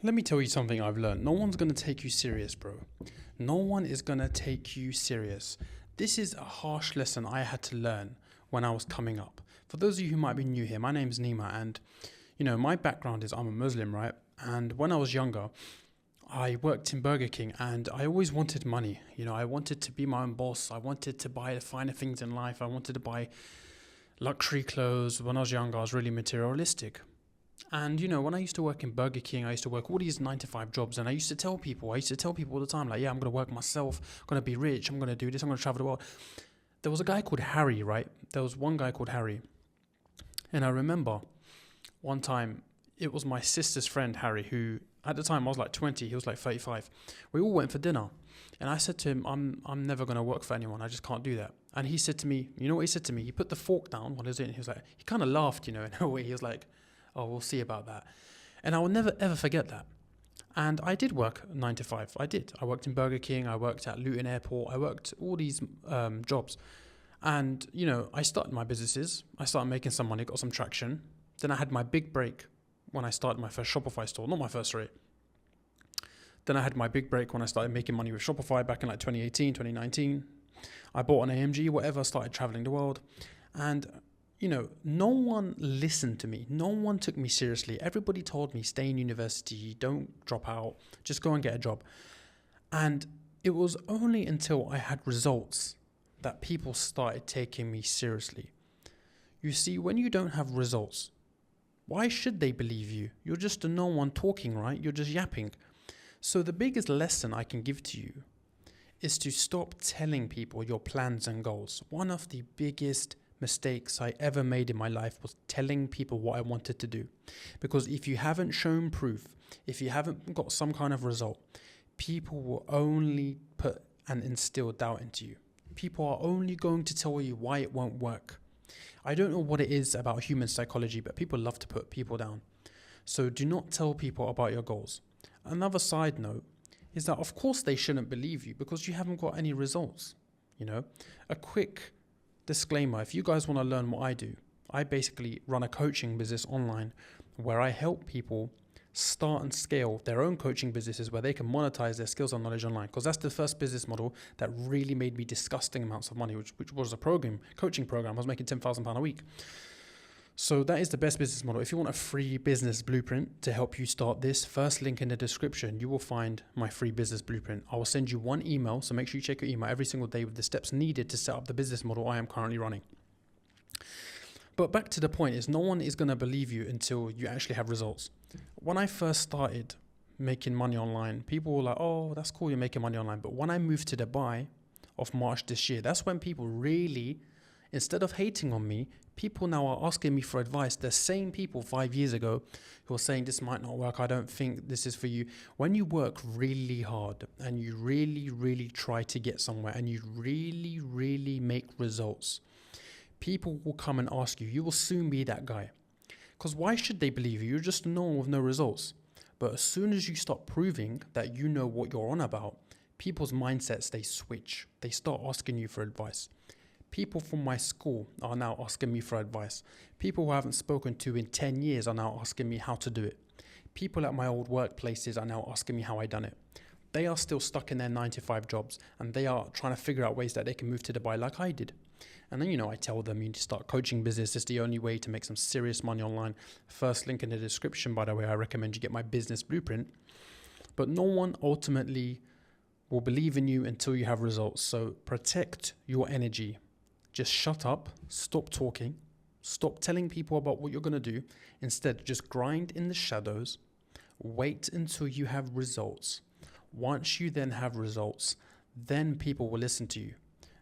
Let me tell you something I've learned. No one's going to take you serious, bro. No one is going to take you serious. This is a harsh lesson I had to learn when I was coming up. For those of you who might be new here, my name's Nima, and my background is I'm a Muslim, right? And when I was younger, I worked in Burger King and I always wanted money. I wanted to be my own boss. I wanted to buy the finer things in life. I wanted to buy luxury clothes. When I was younger, I was really materialistic. And when I used to work in Burger King, I used to work all these 9 to 5 jobs, and I used to tell people all the time, like, yeah, I'm gonna work myself, I'm gonna be rich, I'm gonna do this, I'm gonna travel the world. There was a guy called Harry, right? There was one guy called Harry, and I remember one time it was my sister's friend Harry, who at the time I was like 20, he was like 35. We all went for dinner, and I said to him, I'm never gonna work for anyone. I just can't do that. And he said to me, you know what he said to me? He put the fork down while he was eating. He was like, he kind of laughed, in a way. He was like, oh, we'll see about that. And I will never ever forget that. And I did work 9 to 5. I did. I worked in Burger King. I worked at Luton Airport. I worked all these jobs. And, I started my businesses. I started making some money, got some traction. Then I had my big break when I started my first Shopify store. Not my first, sorry. Then I had my big break when I started making money with Shopify back in like 2018, 2019. I bought an AMG, whatever, started traveling the world. And no one listened to me. No one took me seriously. Everybody told me, stay in university, don't drop out, just go and get a job. And it was only until I had results that people started taking me seriously. You see, when you don't have results, why should they believe you? You're just a no one talking, right? You're just yapping. So the biggest lesson I can give to you is to stop telling people your plans and goals. One of the biggest mistakes I ever made in my life was telling people what I wanted to do. Because if you haven't shown proof, if you haven't got some kind of result, people will only put and instill doubt into you. People are only going to tell you why it won't work. I don't know what it is about human psychology, but people love to put people down. So do not tell people about your goals. Another side note is that of course they shouldn't believe you because you haven't got any results. A quick disclaimer, if you guys want to learn what I do, I basically run a coaching business online where I help people start and scale their own coaching businesses where they can monetize their skills and knowledge online, because that's the first business model that really made me disgusting amounts of money, which was a coaching program. I was making £10,000 a week. So that is the best business model. If you want a free business blueprint to help you start this, first link in the description, you will find my free business blueprint. I will send you one email, so make sure you check your email every single day with the steps needed to set up the business model I am currently running. But back to the point is, no one is going to believe you until you actually have results. When I first started making money online, people were like, oh, that's cool, you're making money online. But when I moved to Dubai of March this year, that's when people really, instead of hating on me, people now are asking me for advice. The same people 5 years ago who are saying this might not work, I don't think this is for you. When you work really hard and you really, really try to get somewhere and you really, really make results, people will come and ask you. You will soon be that guy. Because why should they believe you? You're just no one with no results. But as soon as you start proving that you know what you're on about, people's mindsets, they switch. They start asking you for advice. People from my school are now asking me for advice. People who I haven't spoken to in 10 years are now asking me how to do it. People at my old workplaces are now asking me how I done it. They are still stuck in their 9 to 5 jobs and they are trying to figure out ways that they can move to Dubai like I did. And then, I tell them you need to start coaching business. It's the only way to make some serious money online. First link in the description, by the way, I recommend you get my business blueprint. But no one ultimately will believe in you until you have results. So protect your energy. Just shut up, stop talking, stop telling people about what you're going to do. Instead, just grind in the shadows, wait until you have results. Once you then have results, then people will listen to you.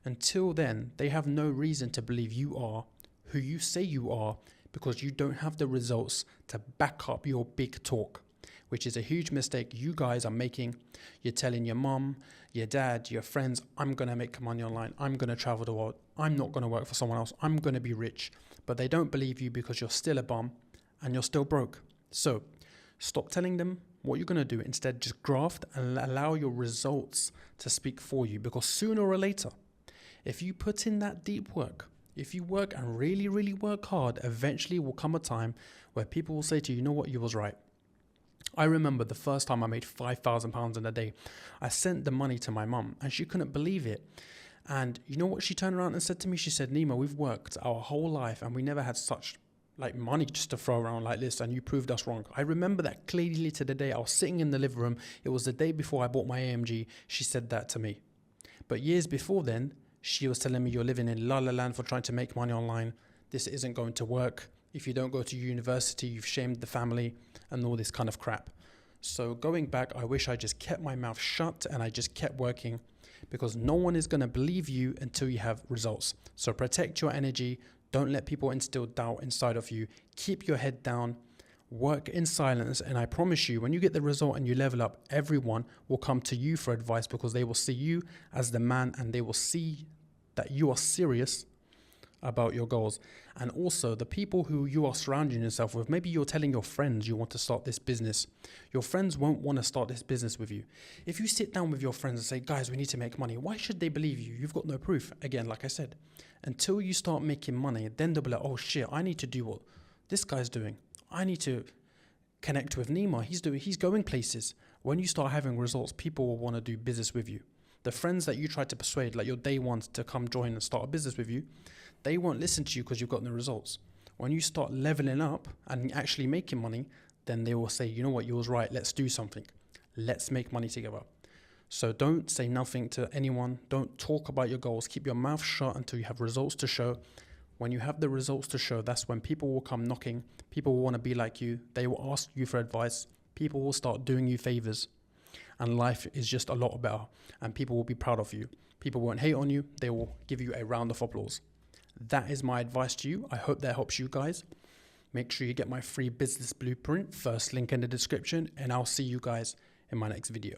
Until then, they have no reason to believe you are who you say you are because you don't have the results to back up your big talk, which is a huge mistake you guys are making. You're telling your mom, your dad, your friends, I'm going to make money online. I'm going to travel the world. I'm not going to work for someone else. I'm going to be rich. But they don't believe you because you're still a bum and you're still broke. So stop telling them what you're going to do. Instead, just graft and allow your results to speak for you, because sooner or later, if you put in that deep work, if you work and really, really work hard, eventually will come a time where people will say to you, you know what, you was right. I remember the first time I made £5,000 in a day. I sent the money to my mum and she couldn't believe it. And you know what she turned around and said to me? She said, Nima, we've worked our whole life and we never had such like money just to throw around like this, and you proved us wrong. I remember that clearly to the day. I was sitting in the living room. It was the day before I bought my AMG. She said that to me. But years before then, she was telling me, you're living in La La Land for trying to make money online. This isn't going to work. If you don't go to university, you've shamed the family and all this kind of crap. So going back, I wish I just kept my mouth shut and I just kept working, because no one is going to believe you until you have results. So protect your energy. Don't let people instill doubt inside of you. Keep your head down. Work in silence. And I promise you, when you get the result and you level up, everyone will come to you for advice, because they will see you as the man and they will see that you are serious about your goals. And also the people who you are surrounding yourself with, maybe you're telling your friends you want to start this business. Your friends won't want to start this business with you. If you sit down with your friends and say, guys, we need to make money, why should they believe you? You've got no proof. Again, like I said, until you start making money, then they'll be like, oh shit, I need to do what this guy's doing. I need to connect with Nima. He's going places. When you start having results, people will want to do business with you. The friends that you try to persuade, like your day ones, to come join and start a business with you, they won't listen to you because you've got no results. When you start leveling up and actually making money, then they will say, you know what, you was right. Let's do something. Let's make money together. So don't say nothing to anyone. Don't talk about your goals. Keep your mouth shut until you have results to show. When you have the results to show, that's when people will come knocking. People will want to be like you. They will ask you for advice. People will start doing you favors. And life is just a lot better. And people will be proud of you. People won't hate on you. They will give you a round of applause. That is my advice to you. I hope that helps you guys. Make sure you get my free business blueprint. First link in the description. And I'll see you guys in my next video.